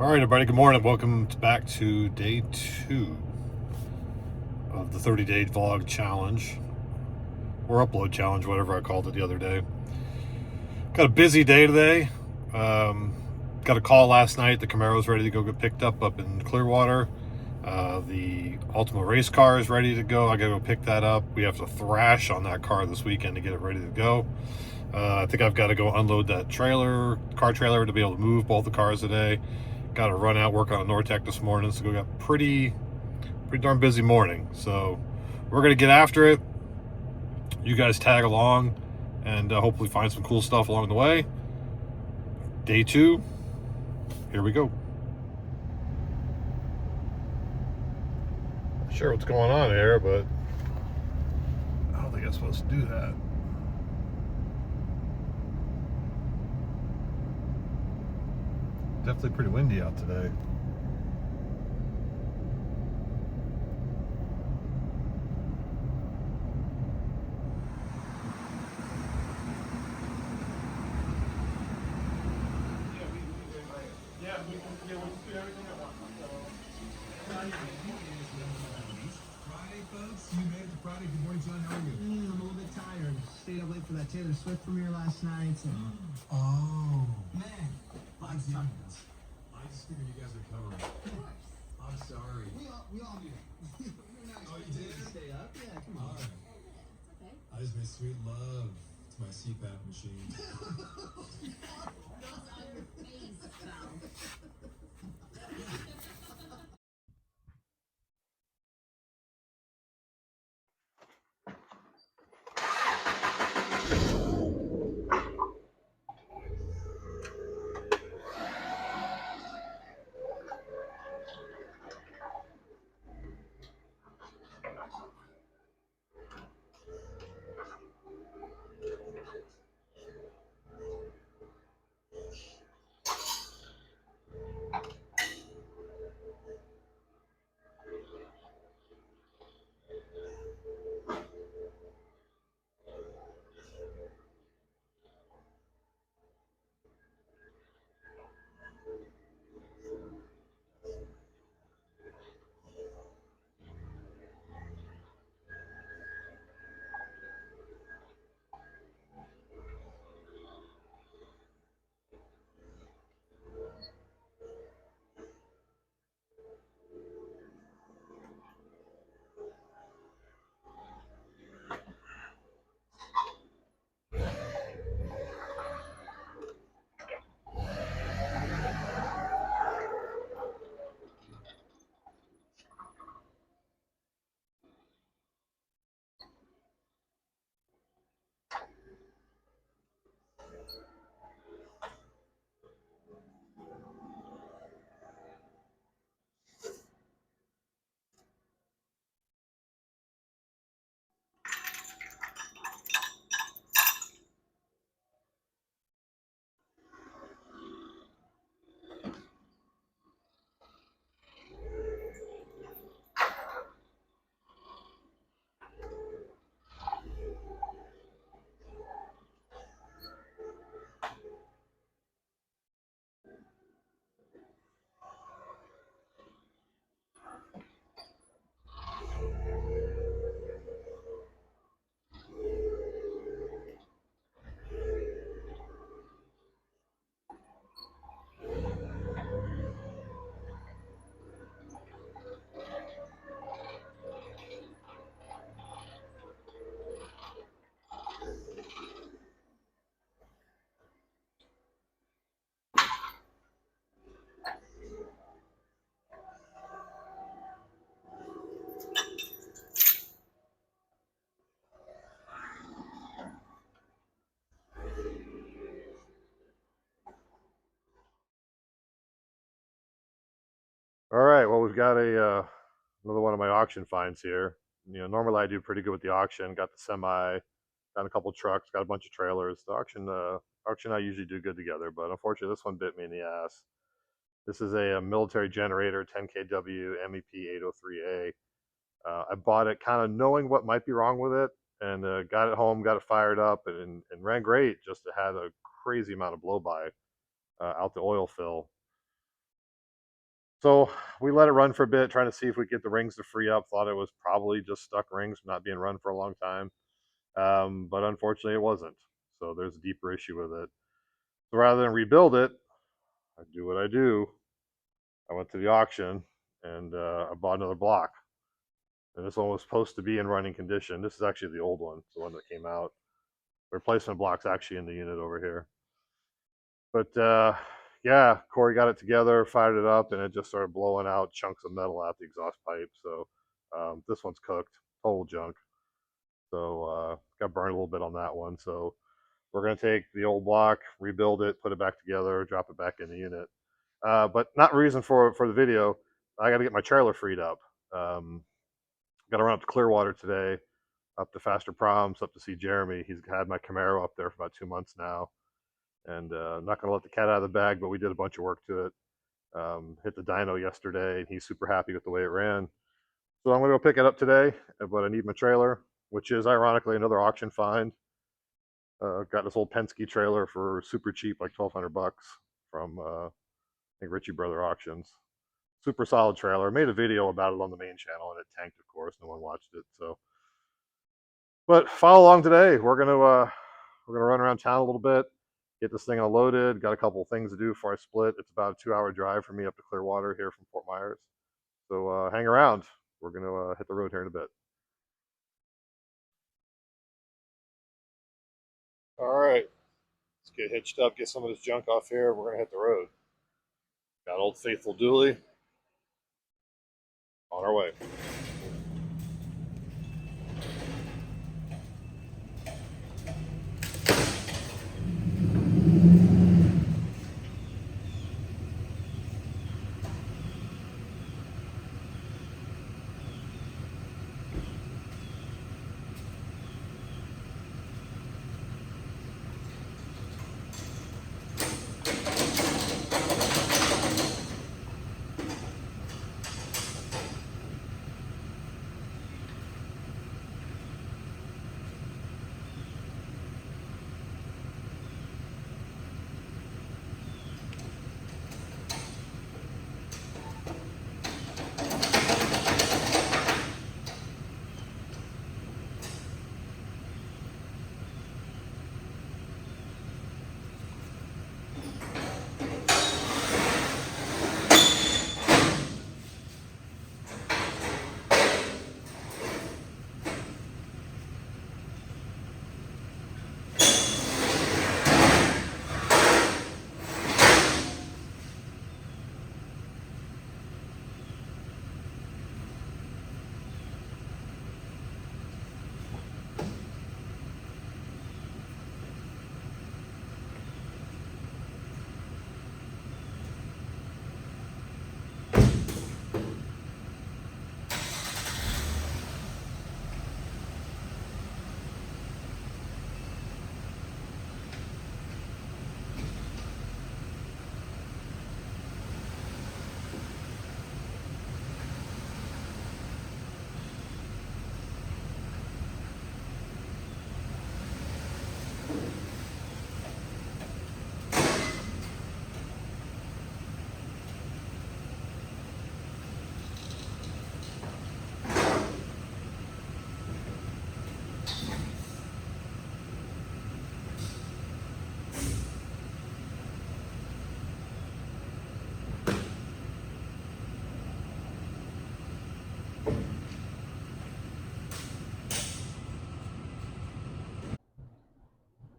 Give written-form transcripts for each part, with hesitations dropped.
All right, everybody, good morning. Welcome back to day 2 of the 30-day vlog challenge, or upload challenge, whatever I called it the other day. Got a busy day today. Got a call last night. The Camaro's ready to go get picked up in Clearwater. The Ultima race car is ready to go. I gotta go pick that up. We have to thrash on that car this weekend to get it ready to go. I think I've got to go unload that car trailer to be able to move both the cars today. Got to run out, work on a Nortec this morning, so we got pretty darn busy morning. So we're gonna get after it. You guys tag along and hopefully find some cool stuff along the way. Day 2, here we go. Not sure what's going on here, but I don't think I'm supposed to do that. Definitely pretty windy out today. Friday, folks. You made it to Friday. Good morning, John. How are you? I'm a little bit tired. Stayed up late for that Taylor Swift premiere last night. So. Oh. Man, I just figured you guys would cover it. I'm sorry. We all do. You're not Oh, you expecting did? to stay up. Yeah, come All on. right. Okay. I just made sweet love to my CPAP machine. Those on your face sound. All right, well, we've got another one of my auction finds here. Normally I do pretty good with the auction. Got the semi, got a couple trucks, got a bunch of trailers. The auction I usually do good together, but unfortunately this one bit me in the ass. This is a military generator, 10 kW MEP 803A. I bought it kind of knowing what might be wrong with it, and got it home, got it fired up, and ran great. Just it had a crazy amount of blow by out the oil fill. So we let it run for a bit, trying to see if we get the rings to free up. Thought it was probably just stuck rings, not being run for a long time. But unfortunately, it wasn't. So there's a deeper issue with it. So rather than rebuild it, I do what I do. I went to the auction and I bought another block. And this one was supposed to be in running condition. This is actually the old one, the one that came out. The replacement block's actually in the unit over here. But yeah, Corey got it together, fired it up, and it just started blowing out chunks of metal out the exhaust pipe. So this one's cooked, total junk. So got burned a little bit on that one. So we're gonna take the old block, rebuild it, put it back together, drop it back in the unit. But not reason for the video. I got to get my trailer freed up. Got to run up to Clearwater today, up to Faster Proms, up to see Jeremy. He's had my Camaro up there for about 2 months now, and I'm not going to let the cat out of the bag. But we did a bunch of work to it. Hit the dyno yesterday, and he's super happy with the way it ran. So I'm going to go pick it up today, but I need my trailer, which is ironically another auction find. Got this old Penske trailer for super cheap, like $1,200 from I think Ritchie Brother Auctions. Super solid trailer. Made a video about it on the main channel, and it tanked, of course. No one watched it. So, but follow along today. We're gonna run around town a little bit, get this thing unloaded. Got a couple of things to do before I split. It's about a 2-hour drive for me up to Clearwater here from Fort Myers. So hang around. We're gonna hit the road here in a bit. All right, let's get hitched up, get some of this junk off here. We're gonna hit the road. Got old faithful Dooley on our way.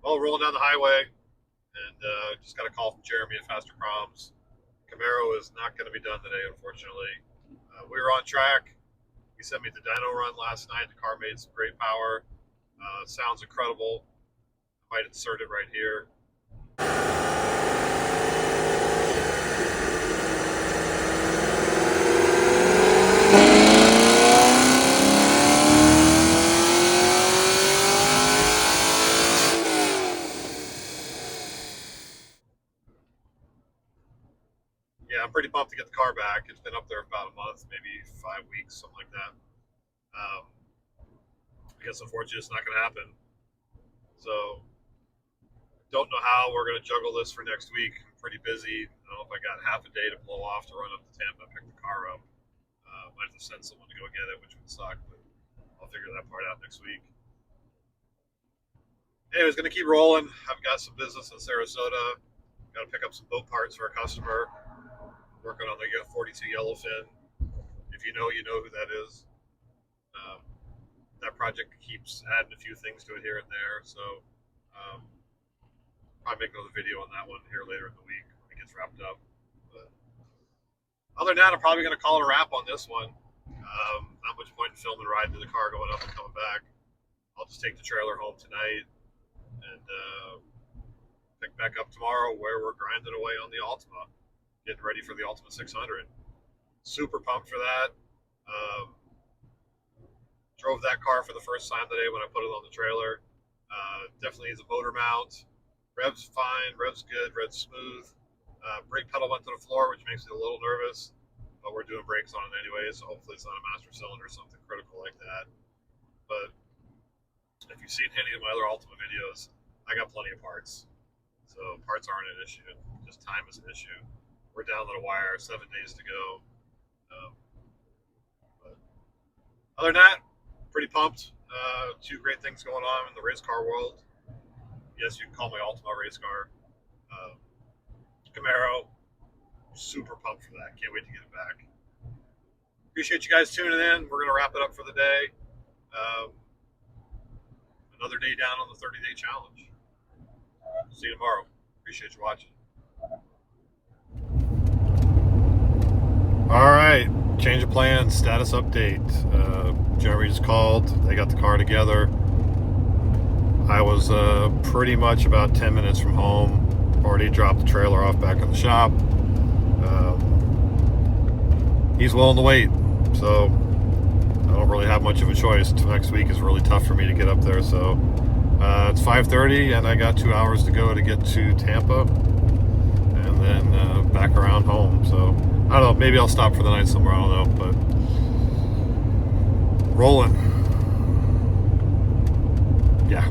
Well, rolling down the highway, and just got a call from Jeremy at Faster Proms. Camaro is not going to be done today, unfortunately. We were on track. He sent me the dyno run last night. The car made some great power. Sounds incredible. I might insert it right here. Yeah, I'm pretty pumped to get the car back. It's been up there about a month, maybe 5 weeks, something like that. I guess unfortunately it's not going to happen. So don't know how we're going to juggle this for next week. I'm pretty busy. I don't know if I got half a day to blow off to run up to Tampa and pick the car up. Might have to send someone to go get it, which would suck, but I'll figure that part out next week. Anyways, going to keep rolling. I've got some business in Sarasota. Got to pick up some boat parts for a customer. Working on the 42 Yellowfin. If you know who that is. That project keeps adding a few things to it here and there, so probably make another video on that one here later in the week when it gets wrapped up. But other than that, I'm probably going to call it a wrap on this one. Not much point in filming riding to the car, going up and coming back. I'll just take the trailer home tonight and pick back up tomorrow where we're grinding away on the Altima, getting ready for the Altima 600. Super pumped for that. Drove that car for the first time today when I put it on the trailer. Definitely needs a motor mount. Rev's fine, rev's good, rev's smooth. Brake pedal went to the floor, which makes me a little nervous, but we're doing brakes on it anyway, so hopefully it's not a master cylinder or something critical like that. But if you've seen any of my other Altima videos, I got plenty of parts. So parts aren't an issue, just time is an issue. We're down to the wire, 7 days to go. But other than that, pretty pumped. Two great things going on in the race car world. Yes, you can call my Altima race car. Camaro, super pumped for that. Can't wait to get it back. Appreciate you guys tuning in. We're going to wrap it up for the day. Another day down on the 30-day challenge. See you tomorrow. Appreciate you watching. All right, change of plans, status update. Jeremy just called. They got the car together. I was pretty much about 10 minutes from home. Already dropped the trailer off back in the shop. He's willing to wait, so I don't really have much of a choice. Next week is really tough for me to get up there, so it's 5:30 and I got 2 hours to go to get to Tampa and then back around home. So I don't know, maybe I'll stop for the night somewhere, I don't know, but rolling. Yeah.